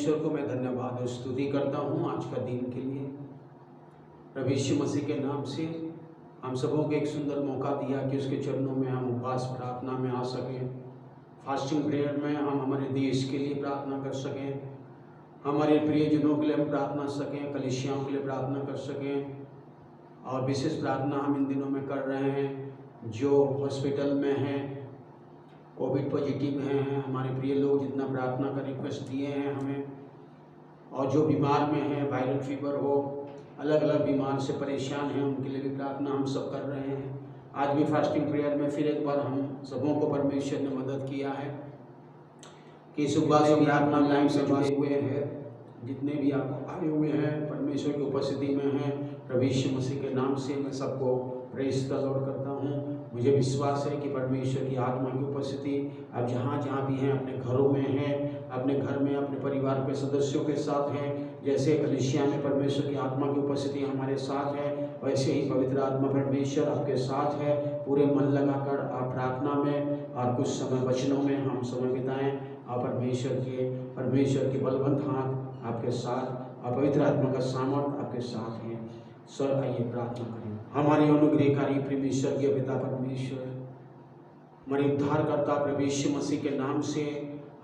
परमेश्वर को मैं धन्यवाद और स्तुति करता हूँ आज का दिन के लिए। प्रभु यीशु मसीह के नाम से हम सबों को एक सुंदर मौका दिया कि उसके चरणों में हम उपवास प्रार्थना में आ सकें। फास्टिंग प्रेयर में हम हमारे देश के लिए प्रार्थना कर सकें, हमारे प्रियजनों के लिए हम प्रार्थना सकें, कलीसियाओं के लिए प्रार्थना कर सकें। और विशेष प्रार्थना हम इन दिनों में कर रहे हैं जो हॉस्पिटल में हैं, कोविड पॉजिटिव हैं, हमारे प्रिय लोग जितना प्रार्थना का रिक्वेस्ट दिए हैं हमें, और जो बीमार में हैं, वायरल फीवर हो, अलग अलग बीमार से परेशान हैं, उनके लिए भी प्रार्थना हम सब कर रहे हैं। आज भी फास्टिंग प्रेयर में फिर एक बार हम सबों को परमेश्वर ने मदद किया है कि सुबह से प्रार्थना लाइन से जुड़े हुए हैं, जितने भी आप आए हुए हैं परमेश्वर की उपस्थिति में हैं, प्रभु यीशु मसीह के नाम से मैं सबको प्रेज़ द लॉर्ड करता हूँ। मुझे विश्वास है कि परमेश्वर की आत्मा की उपस्थिति अब जहाँ जहाँ भी हैं, अपने घरों में हैं, अपने घर में अपने परिवार के सदस्यों के साथ हैं। जैसे कलीसिया में परमेश्वर की आत्मा की उपस्थिति हमारे साथ है, वैसे ही पवित्र आत्मा परमेश्वर आपके साथ है। पूरे मन लगाकर आप प्रार्थना में और कुछ समय वचनों में हम समय बिताएं और परमेश्वर के बलवंत हाथ आपके साथ और पवित्र आत्मा का सामर्थ आपके साथ है। सर आइए प्रार्थना करें। हमारे अनुग्रहकारी परमेश्वर के पिता परमेश्वर, हमारे उद्धारकर्ता प्रभु यीशु मसीह के नाम से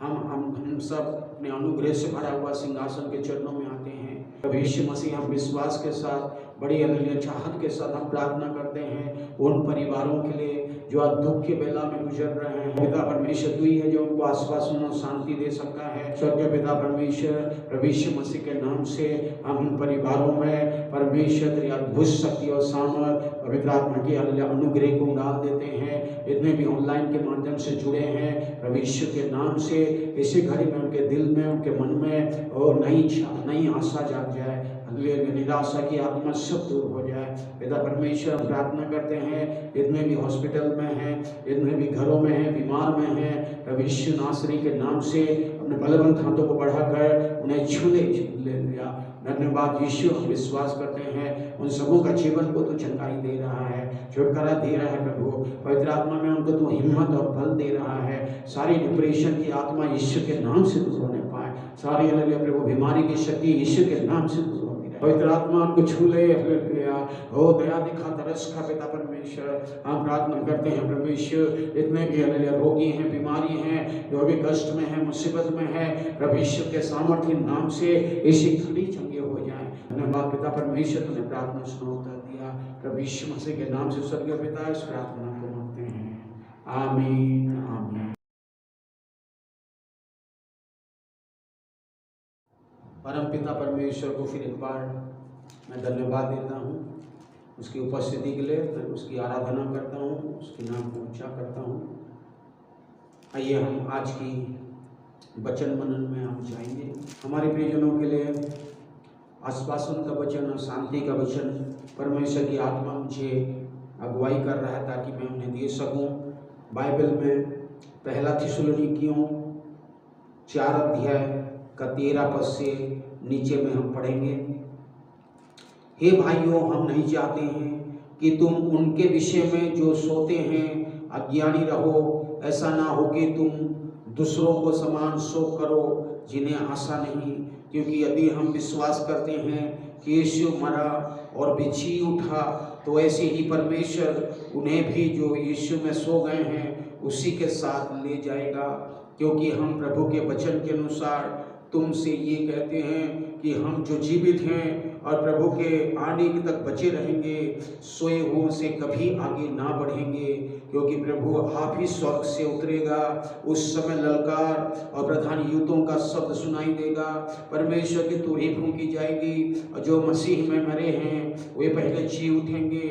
हम सब अपने अनुग्रह से भरा हुआ सिंहासन के चरणों में आते हैं। प्रभु यीशु मसीह, हम विश्वास के साथ बड़ी अनन्य चाहत के साथ हम प्रार्थना करते हैं उन परिवारों के लिए जो आज दुख के बेला में गुजर रहे हैं। पिता परमेश्वर तू ही है जो उनको आश्वासन और शांति दे सकता है। स्वर्गीय पिता परमेश्वर, प्रभु यीशु मसीह के नाम से हम उन परिवारों में परमेश्वर तेरी अद्भुत शक्ति और सामर्थ पवित्र आत्मा के अनुग्रह को डाल देते हैं। इतने भी ऑनलाइन के माध्यम से जुड़े हैं, प्रभु यीशु के नाम से इसी घड़ी में उनके दिल में, उनके मन में और नई आशा जाग जाए, निराशा की आत्मा सब दूर हो जाए। पिता परमेश्वर, हम प्रार्थना करते हैं जितने भी हॉस्पिटल में हैं, जितने भी घरों में हैं, बीमार में हैं, प्रभु यीशु नासरी के नाम से अपने बलवंत हाथों को बढ़ाकर उन्हें छूले ले लिया। धन्यवाद यीशु, हम विश्वास करते हैं उन सबों का जीवन को तो चंगाई दे रहा है, छुटकारा दे रहा है। प्रभु पवित्र आत्मा में उनको तो हिम्मत और बल दे रहा है। सारी डिप्रेशन की आत्मा यीशु के नाम से दूर होने पाए, सारी प्रभु बीमारी की शक्ति यीशु के नाम से दूर होती रहे। पवित्र आत्मा उनको छू ले, हो दया दिखा, तरस खा पिता परमेश्वर। हम प्रार्थना करते हैं प्रभु यीशु, जितने भी रोगी हैं, बीमारी हैं, जो भी कष्ट में है, मुसीबत में है, प्रभु यीशु के सामर्थ्य नाम से इसी घड़ी चंगे हो जाए। धन्यवाद पिता परमेश्वर, तुमने प्रार्थना सुना उत्तर दिया। प्रभु यीशु मसीह के नाम से स्वर्गीय पिता इस प्रार्थना को मांगते हैं, आमीन आमीन। परम पिता परमेश्वर को फिर एक बार मैं धन्यवाद देता हूँ उसकी उपस्थिति के लिए, मैं उसकी आराधना करता हूँ, उसके नाम को ऊंचा करता हूँ। आइए हम आज की वचन मनन में हम जाएंगे। हमारे प्रियजनों के लिए आश्वासन का वचन और शांति का वचन परमेश्वर की आत्मा मुझे अगुवाई कर रहा है ताकि मैं उन्हें दे सकूं। बाइबल में पहला थिस्सलुनीकियों 4 अध्याय का 13 पद से नीचे में हम पढ़ेंगे। हे भाइयों, हम नहीं चाहते हैं कि तुम उनके विषय में जो सोते हैं अज्ञानी रहो। ऐसा ना हो कि तुम दूसरों को समान शोक करो जिन्हें आशा नहीं, क्योंकि यदि हम विश्वास करते हैं कि यीशु मरा और भी जी उठा, तो ऐसे ही परमेश्वर उन्हें भी जो यीशु में सो गए हैं उसी के साथ ले जाएगा। क्योंकि हम प्रभु के वचन के अनुसार तुमसे ये कहते हैं कि हम जो जीवित हैं और प्रभु के आने तक बचे रहेंगे, सोए हुओं से कभी आगे ना बढ़ेंगे, क्योंकि प्रभु आप ही स्वर्ग से उतरेगा। उस समय ललकार और प्रधान यूतों का शब्द सुनाई देगा, परमेश्वर की तुरही फूंकी जाएगी, और जो मसीह में मरे हैं वे पहले जी उठेंगे।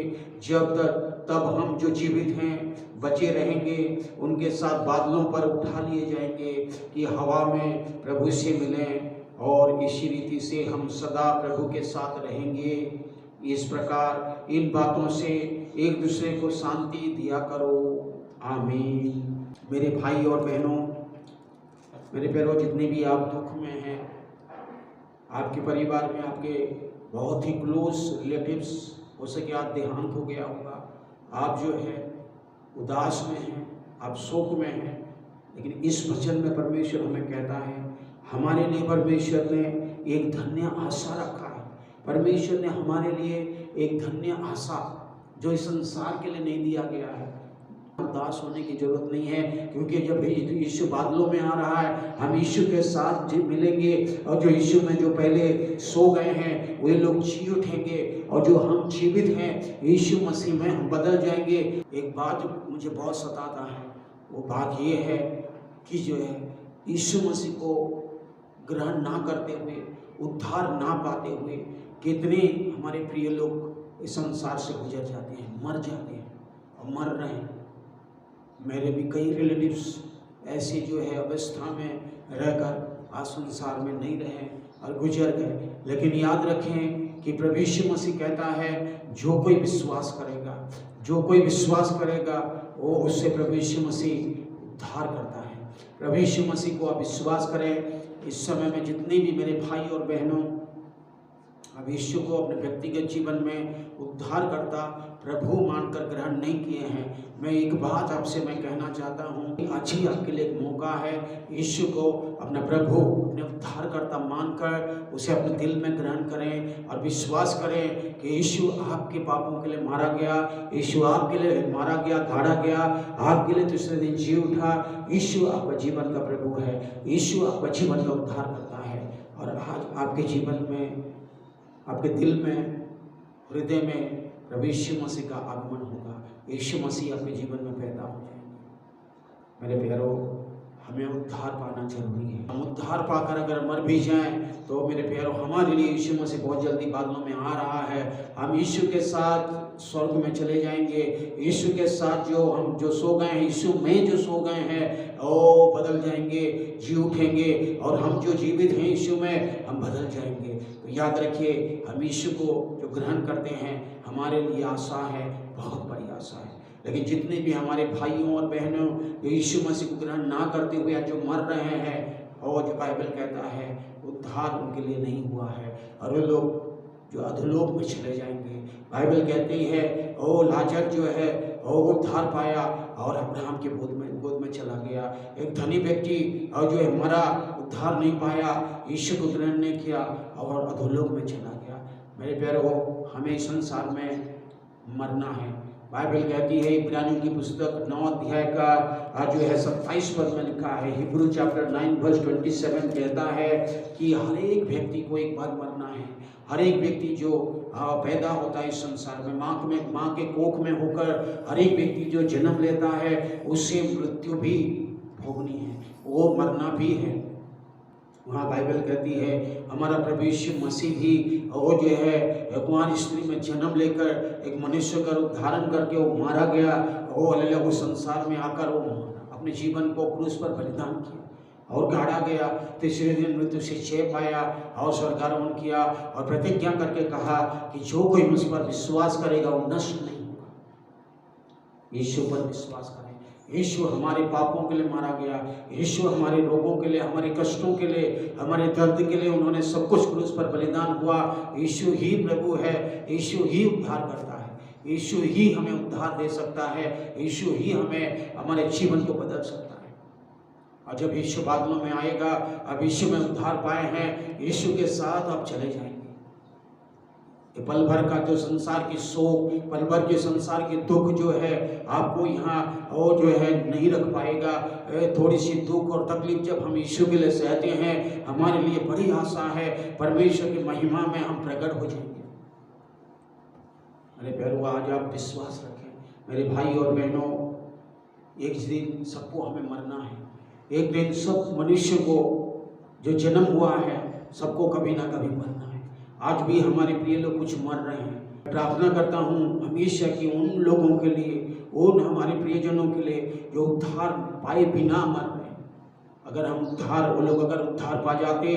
तब हम जो जीवित हैं बचे रहेंगे, उनके साथ बादलों पर उठा लिए जाएंगे कि हवा में प्रभु से मिलें, और इसी रीति से हम सदा प्रभु के साथ रहेंगे। इस प्रकार इन बातों से एक दूसरे को शांति दिया करो, आमीन। मेरे भाई और बहनों, मेरे प्यारों, जितने भी आप दुख में हैं, आपके परिवार में आपके बहुत ही क्लोज रिलेटिव्स, हो सके आप देहांत हो गया होगा, आप जो है उदास में हैं, आप शोक में हैं, लेकिन इस वचन में परमेश्वर हमें कहता है हमारे लिए परमेश्वर ने एक धन्य आशा रखा है। परमेश्वर ने हमारे लिए एक धन्य आशा जो इस संसार के लिए नहीं दिया गया है। उदास होने की जरूरत नहीं है, क्योंकि जब यीशु बादलों में आ रहा है, हम यीशु के साथ मिलेंगे, और जो यीशु में जो पहले सो गए हैं वे लोग जी उठेंगे, और जो हम जीवित हैं यीशु मसीह में हम बदल जाएंगे। एक बात मुझे बहुत सताता है, वो बात ये है कि जो है यीशु मसीह को ग्रहण ना करते हुए, उद्धार ना पाते हुए कितने हमारे प्रिय लोग इस संसार से गुजर जाते हैं, मर जाते हैं और मर रहे हैं। मेरे भी कई रिलेटिव्स ऐसी जो है अवस्था में रहकर आज संसार में नहीं रहे और गुजर गए। लेकिन याद रखें कि प्रभु यीशु मसीह कहता है, जो कोई विश्वास करेगा, जो कोई विश्वास करेगा वो उससे प्रभु यीशु मसीह उद्धार करता है। प्रभु यीशु मसीह को आप विश्वास करें। इस समय में जितने भी मेरे भाई और बहनों अब यीशु को अपने व्यक्तिगत जीवन में उद्धार करता प्रभु मानकर ग्रहण नहीं किए हैं, मैं एक बात आपसे मैं कहना चाहता हूँ, आज ही आपके लिए एक मौका है। यीशु को अपना प्रभु, अपने उद्धारकर्ता मानकर उसे अपने दिल में ग्रहण करें और विश्वास करें कि यीशु आपके पापों के लिए मारा गया, यीशु आपके लिए मारा गया, गाड़ा गया, आपके लिए तीसरे दिन जी उठा। यीशु आपका जीवन का प्रभु है, यीशु आपका जीवन का उद्धार करता है। और आज आपके जीवन में, आपके दिल में, हृदय में प्रभु यीशु मसीह का आगमन होगा। यीशु मसीह आपके जीवन में पैदा हो जाएंगे। मेरे प्यारों, हमें उद्धार पाना जरूरी है। हम उद्धार पाकर अगर मर भी जाएं तो मेरे प्यारों, हमारे लिए यीशु मसीह बहुत जल्दी बादलों में आ रहा है। हम यीशु के साथ स्वर्ग में चले जाएंगे। यीशु के साथ जो सो गए हैं, यीशु में जो सो गए हैं वो बदल जाएंगे, जी उठेंगे, और हम जो जीवित हैं यीशु में हम बदल जाएंगे। तो याद रखिए, हम यीशु को जो ग्रहण करते हैं हमारे लिए आशा है, बहुत बड़ी आशा है। लेकिन जितने भी हमारे भाइयों और बहनों जो यीशु मसीह को ग्रहण ना करते हुए जो मर रहे हैं, और जो बाइबल कहता है उद्धार उनके लिए नहीं हुआ है, और वे लोग जो अधोलोक में चले जाएंगे। बाइबल कहती है ओ लाजर जो है वो उद्धार पाया और अब्राहम के गोद में चला गया। एक धनी व्यक्ति और जो है मरा, उद्धार नहीं पाया, यीशु को ग्रहण नहीं किया और अधोलोक में चला गया। मेरे प्यारों, हमें संसार में मरना है। बाइबल कहती है, इब्रानियों की पुस्तक 9 अध्याय का जो है 27 पद में लिखा है, हिब्रू चैप्टर 9 वर्स 27 कहता है कि हर एक व्यक्ति को एक बार मरना है। हर एक व्यक्ति जो पैदा होता है इस संसार में, माँ के कोख में होकर हर एक व्यक्ति जो जन्म लेता है उसे मृत्यु भी भोगनी है, वो मरना भी है। वहाँ बाइबल कहती है हमारा प्रभु यीशु मसीह भी वो जो है कुंवारी स्त्री में जन्म लेकर एक मनुष्य का रूप धारण करके वो मारा गया। वो संसार में आकर वो अपने जीवन को क्रूस पर बलिदान किया और गाड़ा गया। तीसरे दिन मृत्यु से जय पाया और स्वर्गारोहण किया और प्रतिज्ञा करके कहा कि जो कोई मुझ पर विश्वास करेगा वो नष्ट नहीं होगा। यीशु पर विश्वास करें। यीशु हमारे पापों के लिए मारा गया, यीशु हमारे रोगों के लिए, हमारे कष्टों के लिए, हमारे दर्द के लिए उन्होंने सब कुछ क्रूस पर बलिदान हुआ। यीशु ही प्रभु है, यीशु ही उद्धार करता है, यीशु ही हमें उद्धार दे सकता है, यीशु ही हमें हमारे जीवन को बदल सकता है। और जब यीशु बादलों में आएगा, अब यीशु में उद्धार पाए हैं, यीशु के साथ आप चले जाएंगे। पल भर का जो संसार की शोक, पल भर के संसार के दुख जो है आपको यहाँ वो जो है नहीं रख पाएगा। थोड़ी सी दुख और तकलीफ जब हम यीशु के लिए सहते हैं, हमारे लिए बड़ी आशा है, परमेश्वर की महिमा में हम प्रकट हो जाएंगे। मेरे प्यारों, आज आप विश्वास रखें मेरे भाई और बहनों, एक दिन सबको हमें मरना है। एक दिन सब मनुष्य को जो जन्म हुआ है सबको कभी ना कभी मरना है। आज भी हमारे प्रिय लोग कुछ मर रहे हैं। प्रार्थना करता हूँ हमेशा कि उन लोगों के लिए, उन हमारे प्रियजनों के लिए जो उद्धार पाए बिना मर रहे हैं, अगर हम वो लोग अगर उद्धार पा जाते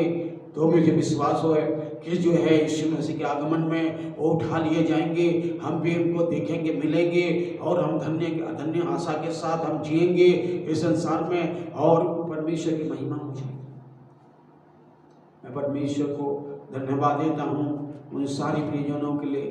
तो मुझे विश्वास हो कि जो है यीशु मसीह के आगमन में वो उठा लिए जाएंगे। हम भी उनको देखेंगे, मिलेंगे और हम धन्य आशा के साथ हम जिएंगे इस संसार में और परमेश्वर की महिमा हो जाएगी। मैं परमेश्वर को धन्यवाद देता हूँ उन सारी प्रियजनों के लिए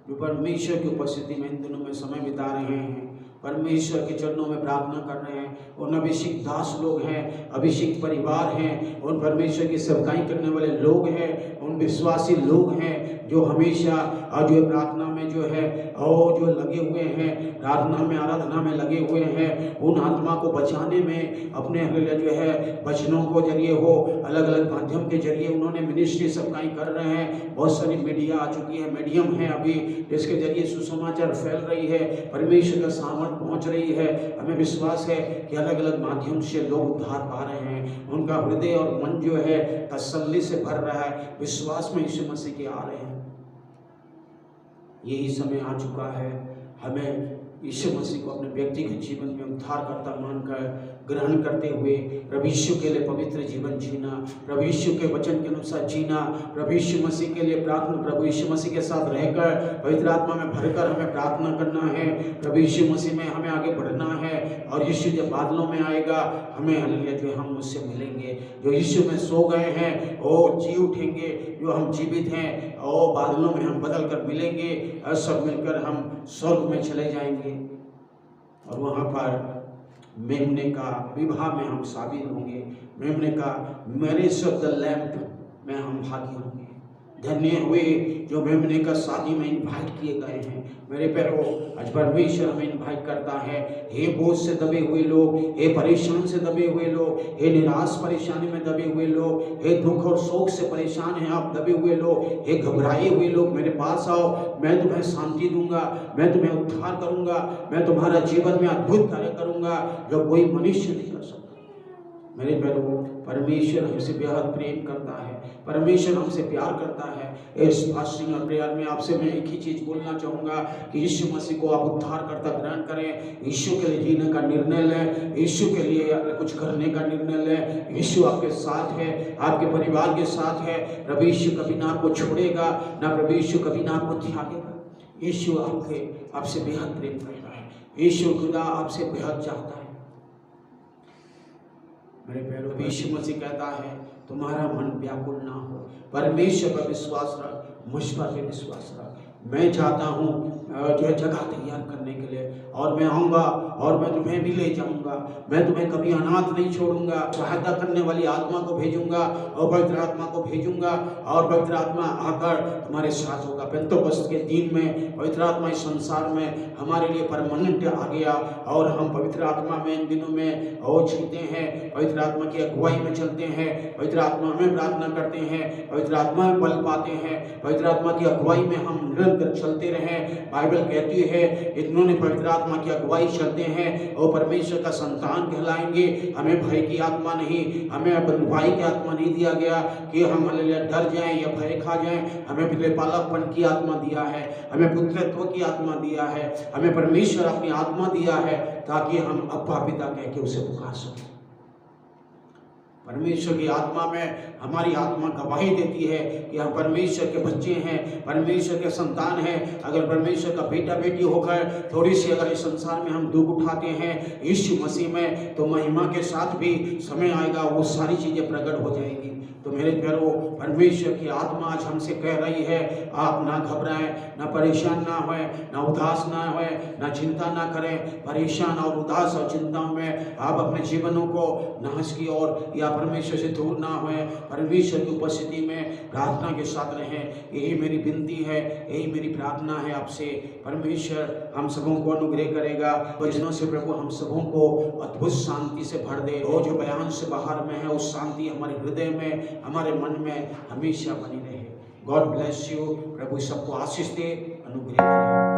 जो परमेश्वर की उपस्थिति में इन दिनों में समय बिता रहे हैं परमेश्वर के चरणों में प्रार्थना कर रहे हैं। उन अभिषिक्त दास लोग हैं, अभिषिक्त परिवार हैं, उन परमेश्वर की सेवकाई करने वाले लोग हैं, उन विश्वासी लोग हैं जो हमेशा जो प्रार्थना में जो है और जो लगे हुए हैं, प्रार्थना में आराधना में लगे हुए हैं, उन आत्मा को बचाने में अपने जो है वचनों को जरिए हो, अलग अलग माध्यम के जरिए उन्होंने मिनिस्ट्री सेवकाई कर रहे हैं। बहुत सारी मीडिया आ चुकी है, मीडियम है अभी, जिसके जरिए सुसमाचार फैल रही है, परमेश्वर का सामर्थ पहुंच रही है। हमें विश्वास है कि अलग अलग माध्यम से लोग उद्धार पा रहे हैं, उनका हृदय और मन जो है तसल्ली से भर रहा है, विश्वास में यीशु मसीह के आ रहे हैं। यही समय आ चुका है हमें यीशु मसीह को अपने व्यक्तिगत जीवन में उद्धारकर्ता मानकर ग्रहण करते हुए प्रभु यीशु के लिए पवित्र जीवन जीना, प्रभु यीशु के वचन के अनुसार जीना, प्रभु यीशु मसीह के लिए प्रार्थना, प्रभु यीशु मसीह के साथ रहकर पवित्र आत्मा में भरकर हमें प्रार्थना करना है। प्रभु यीशु मसीह में हमें आगे बढ़ना है और यीशु जब बादलों में आएगा हमें हालेलुया जो हम उससे मिलेंगे। जो यीशु में सो गए हैं और जी उठेंगे, जो हम जीवित हैं और बादलों में हम बदल कर मिलेंगे और सब मिलकर हम स्वर्ग में चले जाएंगे और वहाँ पर मेमने का विवाह में हम शामिल होंगे। मेमने का मैरिज ऑफ द लैम्प में हम भागी होंगे। धन्य हुए जो मेमने का शादी में इनवाइट किए गए हैं। मेरे प्यारों, आज परमेश्वर हमें इनवाइट करता है, हे बोझ से दबे हुए लोग, हे परेशान से दबे हुए लोग, हे निराश परेशानी में दबे हुए लोग, हे दुख और शोक से परेशान हैं आप दबे हुए लोग, हे घबराए हुए लोग, मेरे पास आओ, मैं तुम्हें शांति दूंगा, मैं तुम्हें उद्धार करूंगा, मैं तुम्हारा जीवन में अद्भुत कार्य करूंगा जो कोई मनुष्य नहीं कर सकता। मेरे प्यारों, परमेश्वर हमसे बेहद प्रेम करता है, परमेश्वर हमसे प्यार करता है। इस फास्टिंग और प्रेयर में आपसे मैं एक ही चीज बोलना चाहूँगा कि यीशु मसीह को आप उद्धार करता ग्रहण करें, यीशु के लिए जीने का निर्णय लें, यीशु के लिए कुछ करने का निर्णय लें। यीशु आपके साथ है, आपके परिवार के साथ है। प्रभु यीशु कभी ना आपको छोड़ेगा, ना प्रभु यीशु कभी ना आपको त्यागेगा। यीशु आपसे बेहद प्रेम करता है, यीशु खुदा आपसे बेहद चाहता है। मेरे प्यारों, यीशु मसीह कहता है तुम्हारा मन व्याकुल ना हो, परमेश्वर पर विश्वास रख, मुझ पर भी विश्वास रख। मैं चाहता हूँ जो है जगह तैयार करने के लिए, और मैं आऊँगा और मैं तुम्हें भी ले जाऊँगा, मैं तुम्हें कभी अनाथ नहीं छोड़ूंगा। सहायता करने वाली आत्मा को भेजूंगा और पवित्र आत्मा को भेजूंगा और पवित्र आत्मा आकर तुम्हारे साथ होगा। पेंतोकोस्त के दिन में पवित्र आत्मा इस संसार में हमारे लिए परमानेंट आ गया और हम पवित्र आत्मा में इन दिनों में और जीते हैं, पवित्र आत्मा की अगुवाई में चलते हैं, पवित्र आत्मा में प्रार्थना करते हैं, पवित्र आत्मा में बल पाते हैं, पवित्र आत्मा की अगुवाई में हम निरंतर चलते रहें। बाइबल कहती है इन्होंने पवित्र आत्मा की अगुवाई चलते हैं और परमेश्वर का संतान कहलाएंगे। हमें भय की आत्मा नहीं, हमें बंधुआई की आत्मा नहीं दिया गया कि हम डर जाएं या भय खा जाएं। हमें पितृपालकपन की आत्मा दिया है, हमें पुत्रत्व की आत्मा दिया है, हमें परमेश्वर अपनी आत्मा दिया है ताकि हम अब्बा पिता कह के उसे पुकार सकें। परमेश्वर की आत्मा में हमारी आत्मा गवाही देती है कि हम परमेश्वर के बच्चे हैं, परमेश्वर के संतान हैं। अगर परमेश्वर का बेटा बेटी होकर थोड़ी सी अगर इस संसार में हम दुख उठाते हैं यीशु मसीह में, तो महिमा के साथ भी समय आएगा वो सारी चीज़ें प्रकट हो जाएंगी। तो मेरे प्यारों, परमेश्वर की आत्मा आज हमसे कह रही है आप ना घबराएं, ना परेशान ना होए, ना उदास ना होए, ना चिंता ना करें। परेशान और उदास और चिंताओं में आप अपने जीवनों को नाश की ओर या परमेश्वर से दूर ना होए, परमेश्वर की उपस्थिति में प्रार्थना के साथ रहें। यही मेरी विनती है, यही मेरी प्रार्थना है आपसे। परमेश्वर हम सबों को अनुग्रह करेगा, वचनों से प्रभु हम सबों को अद्भुत शांति से भर दे और जो बयान से बाहर में है उस शांति हमारे हृदय में, हमारे मन में हमेशा बनी रहे। God bless you. प्रभु सबको आशीष दे, अनुग्रह करे।